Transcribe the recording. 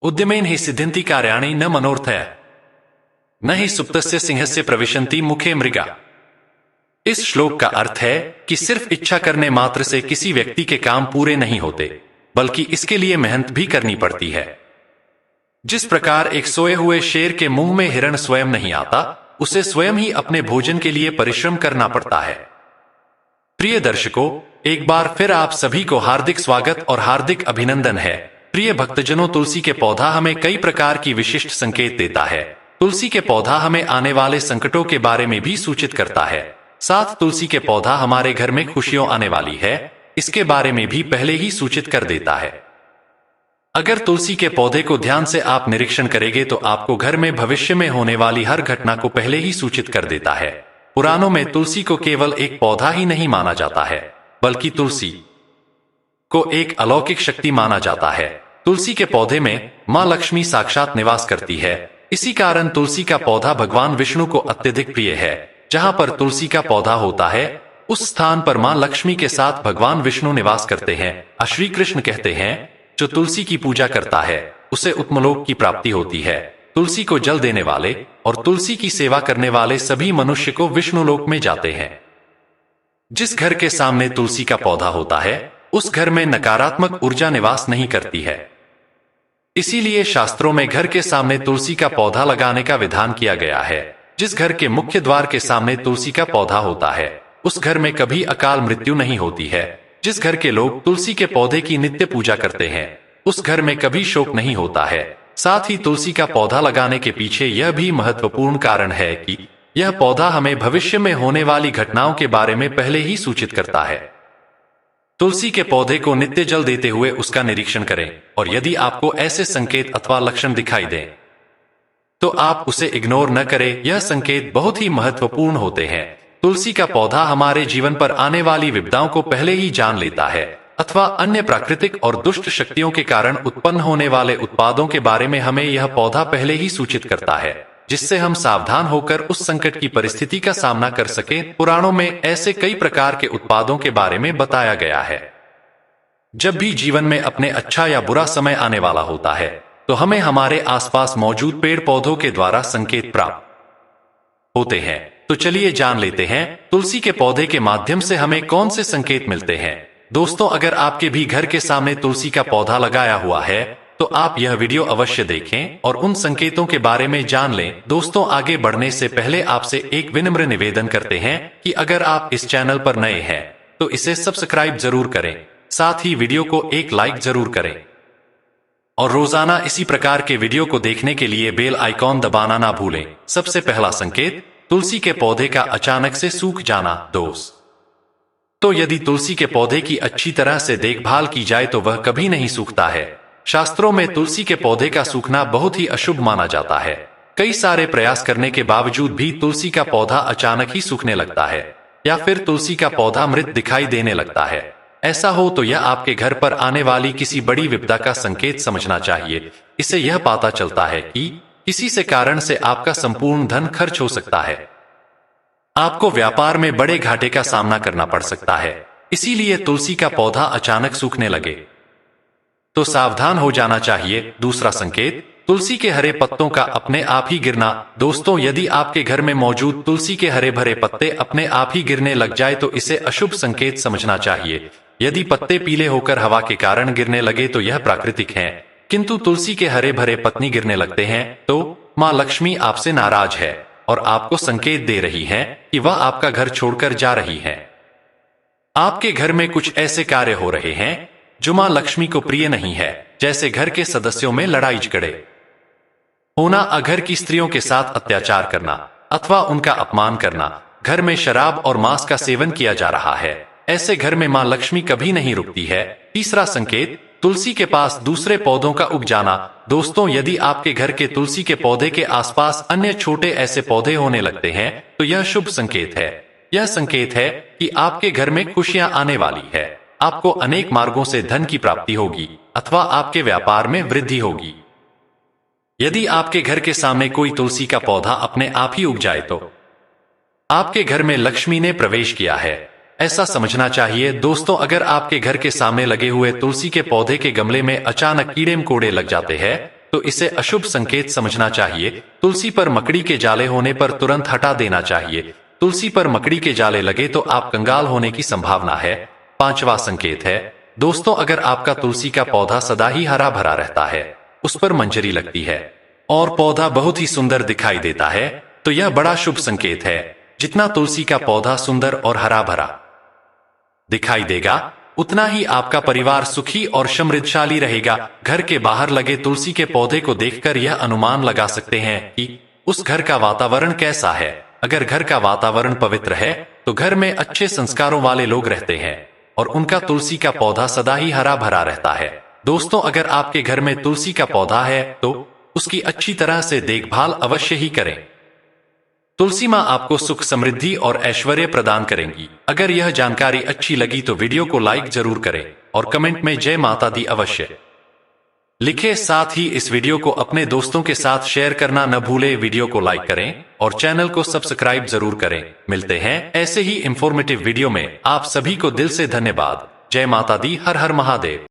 उद्यमेन हि सिद्ध्यन्ति कार्याणि न मनोर्थया न हि सुप्तस्य सिंहस्य प्रविशन्ति मुखे मृगा। इस श्लोक का अर्थ है कि सिर्फ इच्छा करने मात्र से किसी व्यक्ति के काम पूरे नहीं होते, बल्कि इसके लिए मेहनत भी करनी पड़ती है। जिस प्रकार एक सोए हुए शेर के मुंह में हिरण स्वयं नहीं आता, उसे स्वयं ही अपने भोजन के लिए परिश्रम करना पड़ता है। प्रिय दर्शकों, एक बार फिर आप सभी को हार्दिक स्वागत और हार्दिक अभिनंदन है। प्रिय भक्तजनों, तुलसी के पौधा हमें कई प्रकार की विशिष्ट संकेत देता है। तुलसी के पौधा हमें आने वाले संकटों के बारे में भी सूचित करता है। साथ तुलसी के पौधा हमारे घर में खुशियां आने वाली है, इसके बारे में भी पहले ही सूचित कर देता है। अगर तुलसी के पौधे को ध्यान से आप निरीक्षण करेंगे तो आपको घर में भविष्य में होने वाली हर घटना को पहले ही सूचित कर देता है। पुराणों में तुलसी को केवल एक पौधा ही नहीं माना जाता है, बल्कि तुलसी को एक अलौकिक शक्ति माना जाता है। तुलसी के पौधे में मां लक्ष्मी साक्षात निवास करती है। इसी कारण तुलसी का पौधा भगवान विष्णु को अत्यधिक प्रिय है। जहां पर तुलसी का पौधा होता है, उस स्थान पर मां लक्ष्मी के साथ भगवान विष्णु निवास करते हैं। श्री कृष्ण कहते हैं, जो तुलसी की पूजा करता है उसे उत्तमलोक की प्राप्ति होती है। तुलसी को जल देने वाले और तुलसी की सेवा करने वाले सभी मनुष्य को विष्णुलोक में जाते हैं। जिस घर के सामने तुलसी का पौधा होता है, उस घर में नकारात्मक ऊर्जा निवास नहीं करती है। इसीलिए शास्त्रों में घर के सामने तुलसी का पौधा लगाने का विधान किया गया है। जिस घर के मुख्य द्वार के सामने तुलसी का पौधा होता है, उस घर में कभी अकाल मृत्यु नहीं होती है। जिस घर के लोग तुलसी के पौधे की नित्य पूजा करते हैं, उस घर में कभी शोक नहीं होता है। साथ ही तुलसी का पौधा लगाने के पीछे यह भी महत्वपूर्ण कारण है कि यह पौधा हमें भविष्य में होने वाली घटनाओं के बारे में पहले ही सूचित करता है। तुलसी के पौधे को नित्य जल देते हुए उसका निरीक्षण करें, और यदि आपको ऐसे संकेत अथवा लक्षण दिखाई दें तो आप उसे इग्नोर न करें। यह संकेत बहुत ही महत्वपूर्ण होते हैं। तुलसी का पौधा हमारे जीवन पर आने वाली विपदाओं को पहले ही जान लेता है, अथवा अन्य प्राकृतिक और दुष्ट शक्तियों के कारण उत्पन्न होने वाले उत्पादों के बारे में हमें यह पौधा पहले ही सूचित करता है, जिससे हम सावधान होकर उस संकट की परिस्थिति का सामना कर सके। पुराणों में ऐसे कई प्रकार के उत्पादों के बारे में बताया गया है। जब भी जीवन में अपने अच्छा या बुरा समय आने वाला होता है, तो हमें हमारे आसपास मौजूद पेड़ पौधों के द्वारा संकेत प्राप्त होते हैं। तो चलिए जान लेते हैं तुलसी के पौधे के माध्यम से हमें कौन से संकेत मिलते हैं। दोस्तों, अगर आपके भी घर के सामने तुलसी का पौधा लगाया हुआ है तो आप यह वीडियो अवश्य देखें और उन संकेतों के बारे में जान लें। दोस्तों, आगे बढ़ने से पहले आपसे एक विनम्र निवेदन करते हैं कि अगर आप इस चैनल पर नए हैं तो इसे सब्सक्राइब जरूर करें, साथ ही वीडियो को एक लाइक जरूर करें और रोजाना इसी प्रकार के वीडियो को देखने के लिए बेल आइकॉन दबाना ना भूलें। सबसे पहला संकेत, तुलसी के पौधे का अचानक से सूख जाना। तो यदि तुलसी के पौधे की अच्छी तरह से देखभाल की जाए तो वह कभी नहीं सूखता है। शास्त्रों में तुलसी के पौधे का सूखना बहुत ही अशुभ माना जाता है। कई सारे प्रयास करने के बावजूद भी तुलसी का पौधा अचानक ही सूखने लगता है, या फिर तुलसी का पौधा मृत दिखाई देने लगता है। ऐसा हो तो यह आपके घर पर आने वाली किसी बड़ी विपदा का संकेत समझना चाहिए। इससे यह पता चलता है कि किसी से कारण से आपका संपूर्ण धन खर्च हो सकता है। आपको व्यापार में बड़े घाटे का सामना करना पड़ सकता है। इसीलिए तुलसी का पौधा अचानक सूखने लगे तो सावधान हो जाना चाहिए। दूसरा संकेत, तुलसी के हरे पत्तों का अपने आप ही गिरना। दोस्तों, यदि आपके घर में मौजूद तुलसी के हरे भरे पत्ते अपने आप ही गिरने लग जाए तो इसे अशुभ संकेत समझना चाहिए। यदि पत्ते पीले होकर हवा के कारण गिरने लगे तो यह प्राकृतिक है, किंतु तुलसी के हरे भरे पत्ती गिरने लगते हैं तो मां लक्ष्मी आपसे नाराज है और आपको संकेत दे रही है कि वह आपका घर छोड़कर जा रही है। आपके घर में कुछ ऐसे कार्य हो रहे हैं जो मां लक्ष्मी को प्रिय नहीं है, जैसे घर के सदस्यों में लड़ाई झगड़े होना, घर की स्त्रियों के साथ अत्याचार करना अथवा उनका अपमान करना, घर में शराब और मांस का सेवन किया जा रहा है। ऐसे घर में मां लक्ष्मी कभी नहीं रुकती है। तीसरा संकेत, तुलसी के पास दूसरे पौधों का उग जाना। दोस्तों, यदि आपके घर के तुलसी के पौधे के आसपास अन्य छोटे ऐसे पौधे होने लगते हैं तो यह शुभ संकेत है। यह संकेत है कि आपके घर में खुशियां आने वाली है। आपको अनेक मार्गों से धन की प्राप्ति होगी अथवा आपके व्यापार में वृद्धि होगी। यदि आपके घर के सामने कोई तुलसी का पौधा अपने आप ही उग जाए तो आपके घर में लक्ष्मी ने प्रवेश किया है, ऐसा समझना चाहिए। दोस्तों, अगर आपके घर के सामने लगे हुए तुलसी के पौधे के गमले में अचानक कीड़े मकोड़े लग जाते हैं तो इसे अशुभ संकेत समझना चाहिए। तुलसी पर मकड़ी के जाले होने पर तुरंत हटा देना चाहिए। तुलसी पर मकड़ी के जाले लगे तो आप कंगाल होने की संभावना है। 5वां संकेत है, दोस्तों अगर आपका तुलसी का पौधा सदा ही हरा भरा रहता है, उस पर मंजरी लगती है और पौधा बहुत ही सुंदर दिखाई देता है, तो यह बड़ा शुभ संकेत है। जितना तुलसी का पौधा सुंदर और हरा भरा दिखाई देगा, उतना ही आपका परिवार सुखी और समृद्धशाली रहेगा। घर के बाहर लगे तुलसी के पौधे को देखकर यह अनुमान लगा सकते हैं कि उस घर का वातावरण कैसा है। अगर घर का वातावरण पवित्र है, तो घर में अच्छे संस्कारों वाले लोग रहते हैं और उनका तुलसी का पौधा सदा ही हरा भरा रहता है। दोस्तों अगर आपके घर में तुलसी का पौधा है, तो उसकी अच्छी तरह से देखभाल अवश्य ही करें। तुलसी माँ आपको सुख, समृद्धि और ऐश्वर्य प्रदान करेंगी। अगर यह जानकारी अच्छी लगी तो वीडियो को लाइक जरूर करें और कमेंट में जय माता दी अवश्य लिखें। साथ ही इस वीडियो को अपने दोस्तों के साथ शेयर करना न भूले। वीडियो को लाइक करें और चैनल को सब्सक्राइब जरूर करें। मिलते हैं ऐसे ही इंफॉर्मेटिव वीडियो में। आप सभी को दिल से धन्यवाद। जय माता दी। हर हर महादेव।